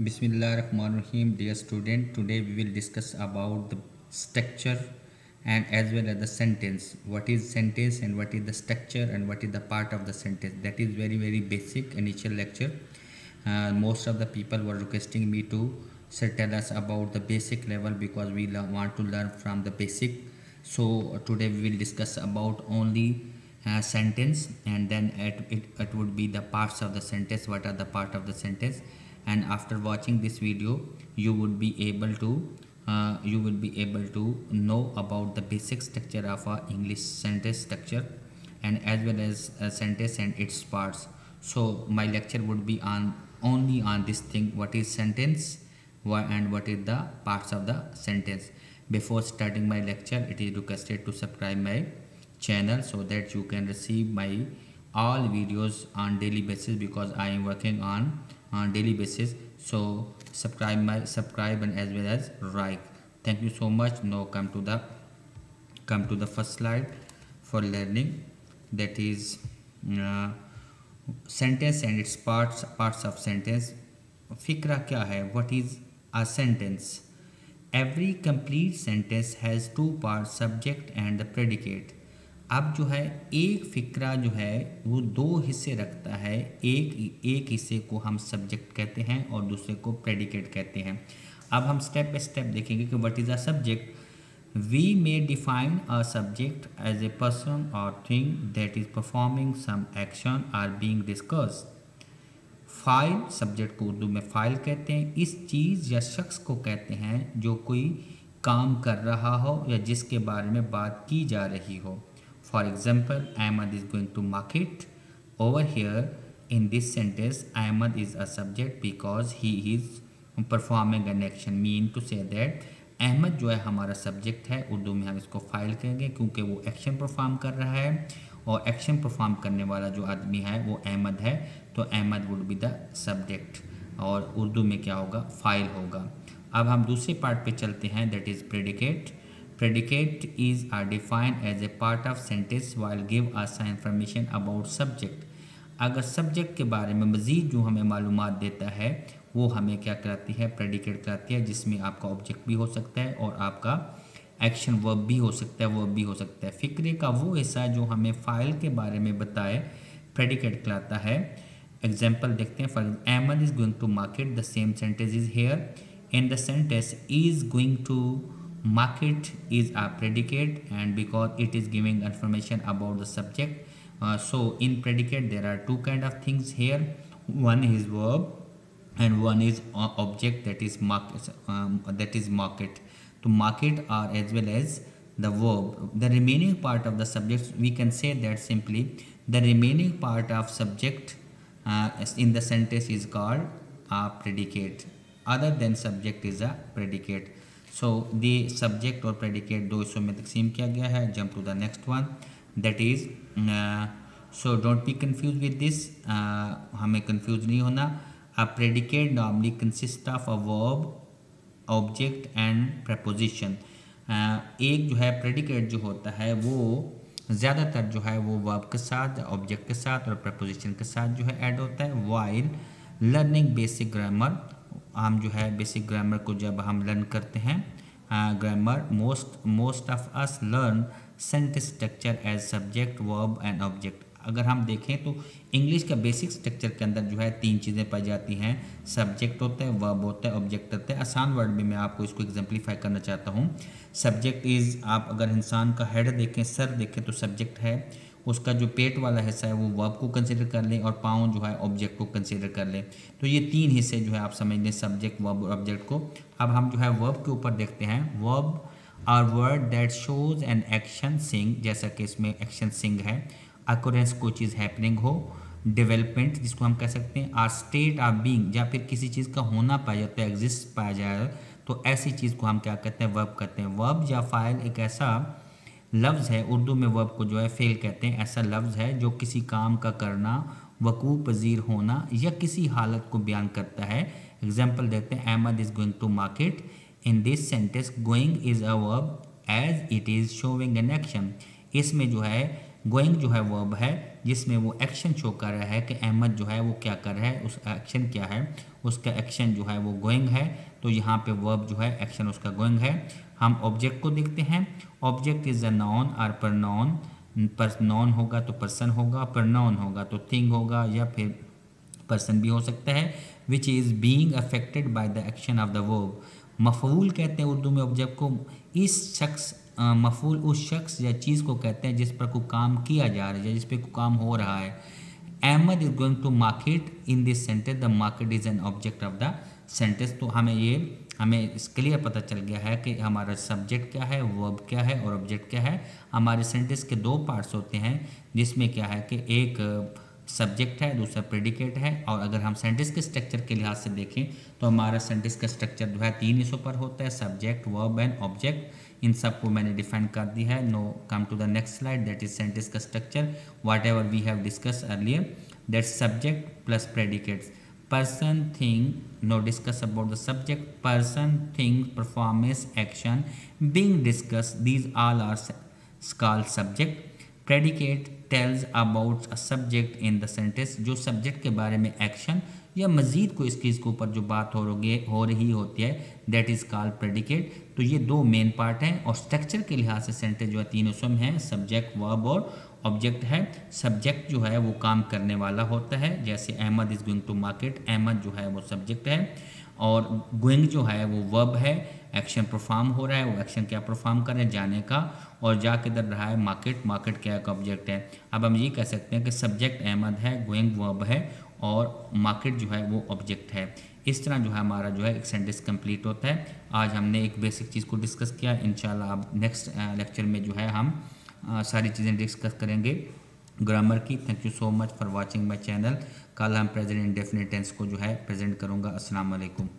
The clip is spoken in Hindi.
Bismillahirrahmanirrahim. Dear student, today we will discuss about the structure and as well as the sentence. What is sentence and what is the structure and what is the part of the sentence. That is very basic initial lecture. Most of the people were requesting me to tell us about the basic level because we want to learn from the basic. So today we will discuss about only sentence, and then it would be the parts of the sentence. What are the part of the sentence? And after watching this video you would be able to know about the basic structure of a English sentence structure and as well as a sentence and its parts. So my lecture would be only on this thing, what is sentence and what is the parts of the sentence. Before starting my lecture, it is requested to subscribe my channel so that you can receive my all videos on daily basis, because I am working on daily basis. So subscribe and as well as like. Thank you so much. Now come to the first slide for learning, that is sentence and its parts of sentence. फिक्रा क्या है? What is a sentence? Every complete sentence has two parts, subject and the predicate. अब जो है एक फ़िक्रा जो है वो दो हिस्से रखता है। एक हिस्से को हम सब्जेक्ट कहते हैं और दूसरे को प्रेडिकेट कहते हैं। अब हम स्टेप बाय स्टेप देखेंगे कि what is a subject. We may define a subject as a person और thing that is performing some action or being discussed. फाइल, सब्जेक्ट को उर्दू में फ़ाइल कहते हैं। इस चीज़ या शख्स को कहते हैं जो कोई काम कर रहा हो या जिसके बारे में बात की जा रही हो। For example, Ahmad is going to market. Over here in this sentence, Ahmad is a subject because he is performing an action. Mean to say that Ahmad जो है हमारा सब्जेक्ट है, उर्दू में हम इसको फाइल कहेंगे क्योंकि वो एक्शन परफॉर्म कर रहा है और एक्शन परफॉर्म करने वाला जो आदमी है वो अहमद है, तो Ahmad would be the subject और उर्दू में क्या होगा? फाइल होगा। अब हम दूसरे पार्ट पे चलते हैं, that is predicate. Predicate is defined as a part of sentence while give us information about subject. अगर सब्जेक्ट के बारे में मज़ीद जो हमें मालूमात देता है वो हमें क्या कराती है? प्रेडिकेट कराती है, जिसमें आपका ऑब्जेक्ट भी हो सकता है और आपका एक्शन वर्ब भी हो सकता है, वर्ब भी हो सकता है। फ़िक्रे का वो हिस्सा जो हमें फ़ाइल के बारे में बताए प्रेडिकेट कराता है। एग्जाम्पल देखते हैं। For Ahmad is going to market, the same sentence is here. In the sentence is going to market is a predicate, and because it is giving information about the subject, so in predicate there are two kind of things here. One is verb and one is object, that is market. To market are as well as the verb. The remaining part of the subject, we can say that simply the remaining part of subject in the sentence is called a predicate. Other than subject is a predicate. So the subject और प्रेडिकेट दो हिस्सों में तकसीम किया गया है। Jump to the next one, that is so don't be confuse with this, हमें कन्फ्यूज नहीं होना। A predicate normally consist of a verb, object and preposition. एक जो है प्रेडिकेट जो होता है वो ज़्यादातर जो है वो वर्ब के साथ, ऑब्जेक्ट के साथ और प्रपोजिशन के साथ जो है ऐड होता है। वाइल लर्निंग बेसिक ग्रामर, हम जो है बेसिक ग्रामर को जब हम लर्न करते हैं grammar, most of us learn sentence structure as subject, verb and object. अगर हम देखें तो इंग्लिश का बेसिक स्ट्रक्चर के अंदर जो है तीन चीज़ें पाई जाती हैं, सब्जेक्ट होता है, वर्ब होता है, ऑब्जेक्ट होता है। आसान वर्ड में मैं आपको इसको एग्जाम्पलीफाई करना चाहता हूँ। सब्जेक्ट इज़, आप अगर इंसान का हेड देखें, सर देखें तो सब्जेक्ट है, उसका जो पेट वाला हिस्सा है वो वर्ब को कंसिडर कर लें और पाँव जो है ऑब्जेक्ट को कंसिडर कर लें। तो ये तीन हिस्से जो है आप समझ लें सब्जेक्ट, वर्ब और ऑब्जेक्ट को। अब हम जो है वर्ब के ऊपर देखते हैं। Verb or word that shows an action, sing, जैसा कि इसमें एक्शन सिंग है। अकोरेंस, कोई चीज़ हैपनिंग हो। डेवलपमेंट, जिसको हम कह सकते हैं आर स्टेट ऑफ बीइंग, या फिर किसी चीज़ का होना पाया जाता है, एग्जिस्ट पाया जाए, तो ऐसी चीज़ को हम क्या कहते हैं? वर्ब कहते हैं। वर्ब या फाइल एक ऐसा लफ्ज़ है, उर्दू में वर्ब को जो है फेल कहते हैं। ऐसा लफ्ज़ है जो किसी काम का करना, वकू पजीर होना या किसी हालत को बयान करता है। एग्जाम्पल देते हैं, Ahmad is going to market. In this sentence going is a verb as it is showing an action. इसमें जो है गोइंग जो है वर्ब है जिसमें वो एक्शन शो कर रहा है कि अहमद जो है वो क्या कर रहा है, उस एक्शन क्या है, उसका एक्शन जो है वो गोइंग है। तो यहाँ पे वर्ब जो है एक्शन उसका गोइंग है। हम ऑब्जेक्ट को देखते हैं। ऑब्जेक्ट इज अ नाउन और प्रनाउन। पर नाउन होगा तो पर्सन होगा, प्रनाउन होगा तो थिंग होगा, या फिर पर्सन भी हो सकता है। Which is being affected by the action of the verb. मफऊल कहते हैं उर्दू में ऑब्जेक्ट को। इस शख्स मफऊल उस शख्स या चीज़ को कहते हैं जिस पर कोई काम किया जा रहा है, जिस पर कोई काम हो रहा है। Ahmad is going to market in this sentence, the market is an object of the sentence. तो हमें क्लियर पता चल गया है कि हमारा सब्जेक्ट क्या है, वर्ब क्या है और ऑब्जेक्ट क्या है। हमारे सेंटेंस के दो पार्ट्स होते हैं, जिसमें क्या है कि एक सब्जेक्ट है, दूसरा प्रेडिकेट है। और अगर हम सेंटेंस के स्ट्रक्चर के लिहाज से देखें तो हमारा सेंटेंस का स्ट्रक्चर जो है 3 हिस्सों पर होता है, सब्जेक्ट, वर्ब एंड ऑब्जेक्ट। इन सबको मैंने डिफाइन कर दिया है। No come to the next slide, that is sentence का structure whatever we have discuss earlier, that subject plus predicates. person, thing, now discuss about the subject, person, thing, performance, action being discussed, these all are called subject. Predicate tells about a subject in the sentence, जो सब्जेक्ट के बारे में एक्शन या मज़ीद कोई इस चीज़ के ऊपर जो बात हो रही होती है, दैट इज़ कॉल्ड प्रेडिकेट। तो ये दो मेन पार्ट हैं। और स्ट्रक्चर के लिहाज से सेंटेंस जो है 3 हिस्सों में है, सब्जेक्ट, वर्ब और ऑब्जेक्ट है। सब्जेक्ट जो है वो काम करने वाला होता है, जैसे Ahmad is going to market, Ahmad जो है वो सब्जेक्ट है। और गोइंग जो है वो वर्ब है, एक्शन परफॉर्म हो रहा है, वो एक्शन क्या परफॉर्म कर रहे हैं, जाने का। और जा किधर रहा है, मार्केट, मार्केट क्या एक ऑब्जेक्ट है। अब हम ये कह सकते हैं कि सब्जेक्ट अहमद है, गोइंग वर्ब है और मार्केट जो है वो ऑब्जेक्ट है। इस तरह जो है हमारा जो है एक सेंटेंस कंप्लीट होता है। आज हमने एक बेसिक चीज़ को डिस्कस किया। इंशाल्लाह अब नेक्स्ट लेक्चर में जो है हम सारी चीज़ें डिस्कस करेंगे ग्रामर की। Thank you so much for watching my channel. कल हम प्रेजेंट इंडेफिनिट टेंस को जो है प्रेजेंट करूँगा। अस्सलाम वालेकुम।